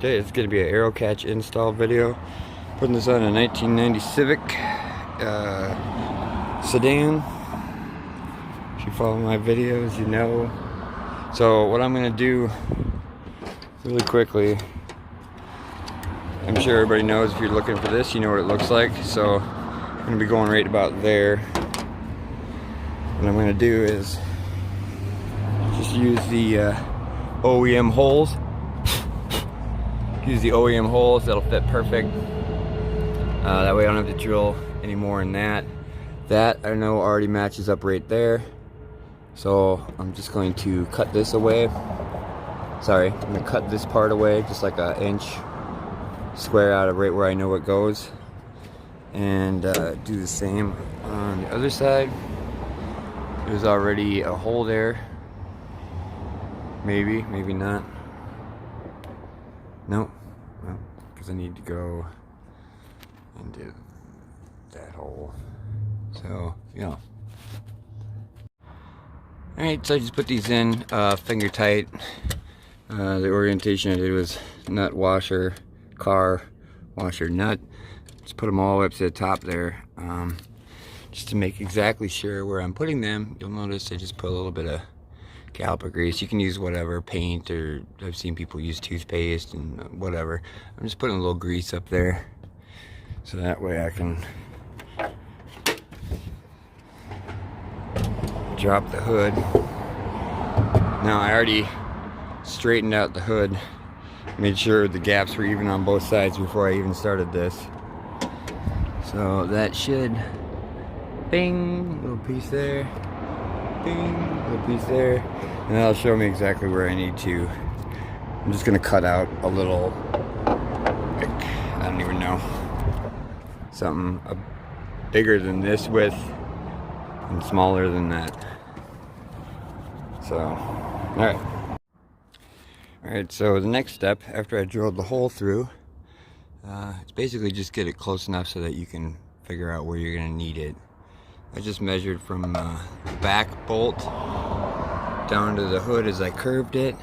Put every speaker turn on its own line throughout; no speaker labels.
Okay, it's going to be an Aerocatch install video. Putting this on a 1990 Civic Sedan. If you follow my videos, you know. So what I'm going to do really quickly, I'm sure everybody knows if you're looking for this, you know what it looks like. So I'm going to be going right about there. What I'm going to do is just use the OEM holes. Use the OEM holes, that'll fit perfect. That way I don't have to drill any more in that. That I know already matches up right there. So I'm just going to cut this away. Sorry, I'm going to cut this part away, just like an inch square out of right where I know it goes. And do the same on the other side. There's already a hole there. Maybe, maybe not. Nope, no, because I need to go into that hole. So, you know. Alright, so I just put these in finger tight. The orientation I did was nut washer, car washer, nut. Just put them all the way up to the top there. Just to make exactly sure where I'm putting them. You'll notice I just put a little bit of caliper grease. You can use whatever, paint, or I've seen people use toothpaste and whatever. I'm just putting a little grease up there so that way I can drop the hood. Now I already straightened out the hood, made sure the gaps were even on both sides before I even started this. So that should, bing, little piece there, bing, little piece there, and that'll show me exactly where I need to. I'm just gonna cut out a little, I don't even know, something bigger than this width and smaller than that. So, alright, so the next step after I drilled the hole through, it's basically just get it close enough so that you can figure out where you're gonna need it. I just measured from the back bolt down to the hood as I curved it,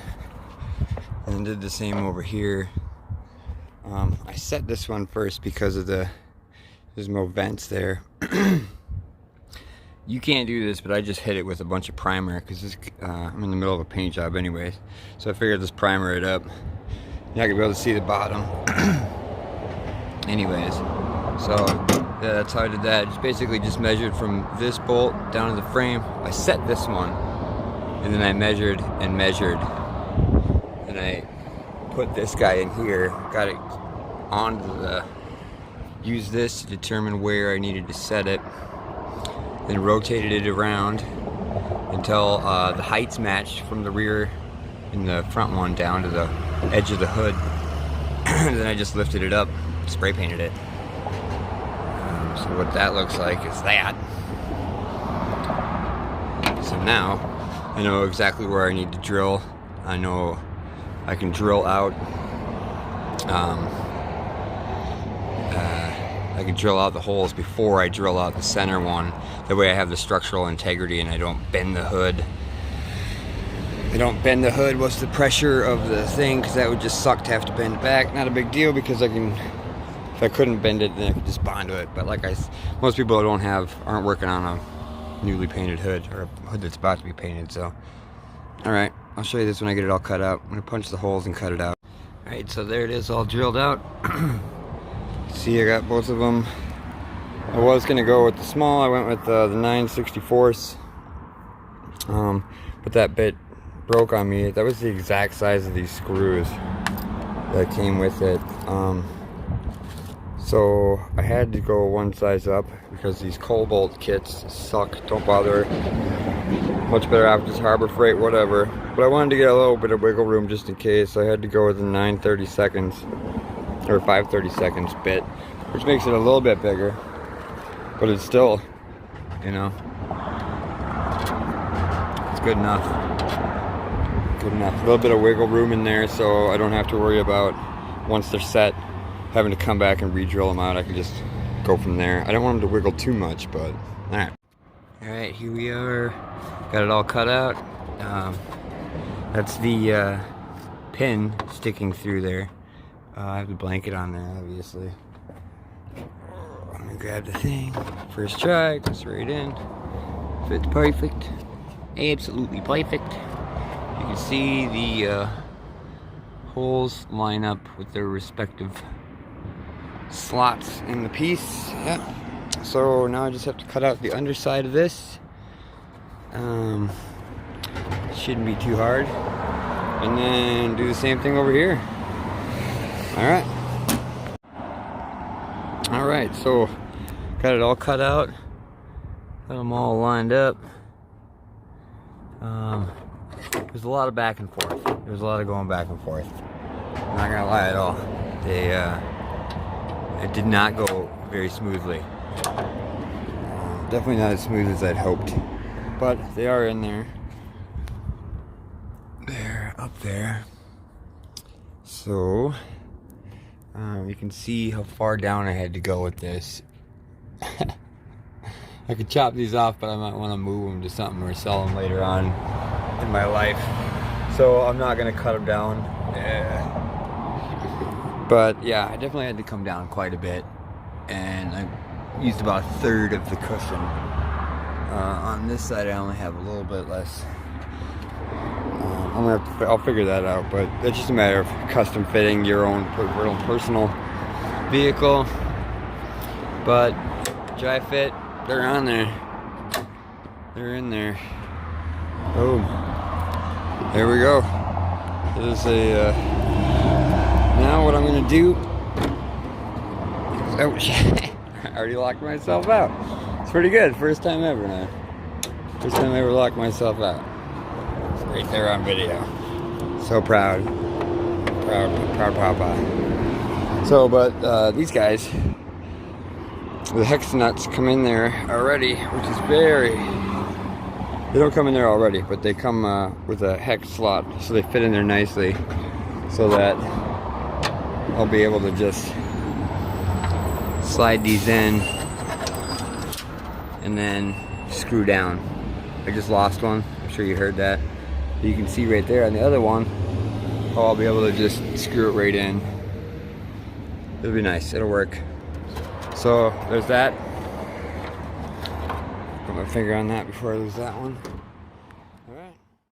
and did the same over here. I set this one first because of there's no vents there. You can't do this, but I just hit it with a bunch of primer because I'm in the middle of a paint job anyways. So I figured just primer it up. You're not gonna be able to see the bottom. Anyways, so yeah, that's how I did that. Just basically just measured from this bolt down to the frame. I set this one, and then I measured and measured, and I put this guy in here, got it onto the, used this to determine where I needed to set it, then rotated it around until the heights matched from the rear and the front one down to the edge of the hood. And then I just lifted it up, spray painted it. So what that looks like is that. So now I know exactly where I need to drill. I know I can drill out I can drill out the holes before I drill out the center one. That way I have the structural integrity and I don't bend the hood. I don't bend the hood with the pressure of the thing, because that would just suck to have to bend it back. Not a big deal, because I can, if I couldn't bend it, then I could just bond to it. But like most people aren't working on a newly painted hood, or a hood that's about to be painted. So, all right, I'll show you this when I get it all cut out. I'm gonna punch the holes and cut it out. All right, so there it is, all drilled out. See, I got both of them. I was gonna go with the small. I went with the 9/64. But that bit broke on me. That was the exact size of these screws that came with it. So I had to go one size up because these Cobalt kits suck. Don't bother. Much better off just Harbor Freight, whatever. But I wanted to get a little bit of wiggle room just in case. So I had to go with the 9/32 or 5/32 bit, which makes it a little bit bigger. But it's still, you know, it's good enough. Good enough. A little bit of wiggle room in there, so I don't have to worry about, once they're set, having to come back and re-drill them out. I can just go from there. I don't want them to wiggle too much, but alright. Alright, here we are. Got it all cut out. That's the pin sticking through there. I have the blanket on there, obviously. Let me grab the thing. First try, goes right in. Fits perfect. Absolutely perfect. You can see the holes line up with their respective slots in the piece. Yeah. So now I just have to cut out the underside of this. Shouldn't be too hard. And then do the same thing over here. Alright. Alright, so got it all cut out. Got them all lined up. There's a lot of back and forth. There's a lot of going back and forth. I'm not gonna lie at all. It did not go very smoothly. Definitely not as smooth as I'd hoped. But they are in there. They're up there. So you can see how far down I had to go with this. I could chop these off, but I might want to move them to something or sell them later on in my life. So I'm not going to cut them down. But yeah, I definitely had to come down quite a bit. And I used about a third of the cushion. On this side I only have a little bit less. I'll figure that out, but it's just a matter of custom fitting your own personal vehicle. But dry fit, they're on there. They're in there. Boom. There we go. This is a now what I'm gonna do. Oh shit! I already locked myself out. It's pretty good. First time ever now. First time I ever locked myself out. It's right there on video. So proud. Proud papa. So, but these guys, the hex nuts come in there already, which is very... They don't come in there already, but they come with a hex slot, so they fit in there nicely, so that I'll be able to just slide these in and then screw down. I just lost one. I'm sure you heard that. But you can see right there on the other one how I'll be able to just screw it right in. It'll be nice. It'll work. So there's that. Put my finger on that before I lose that one.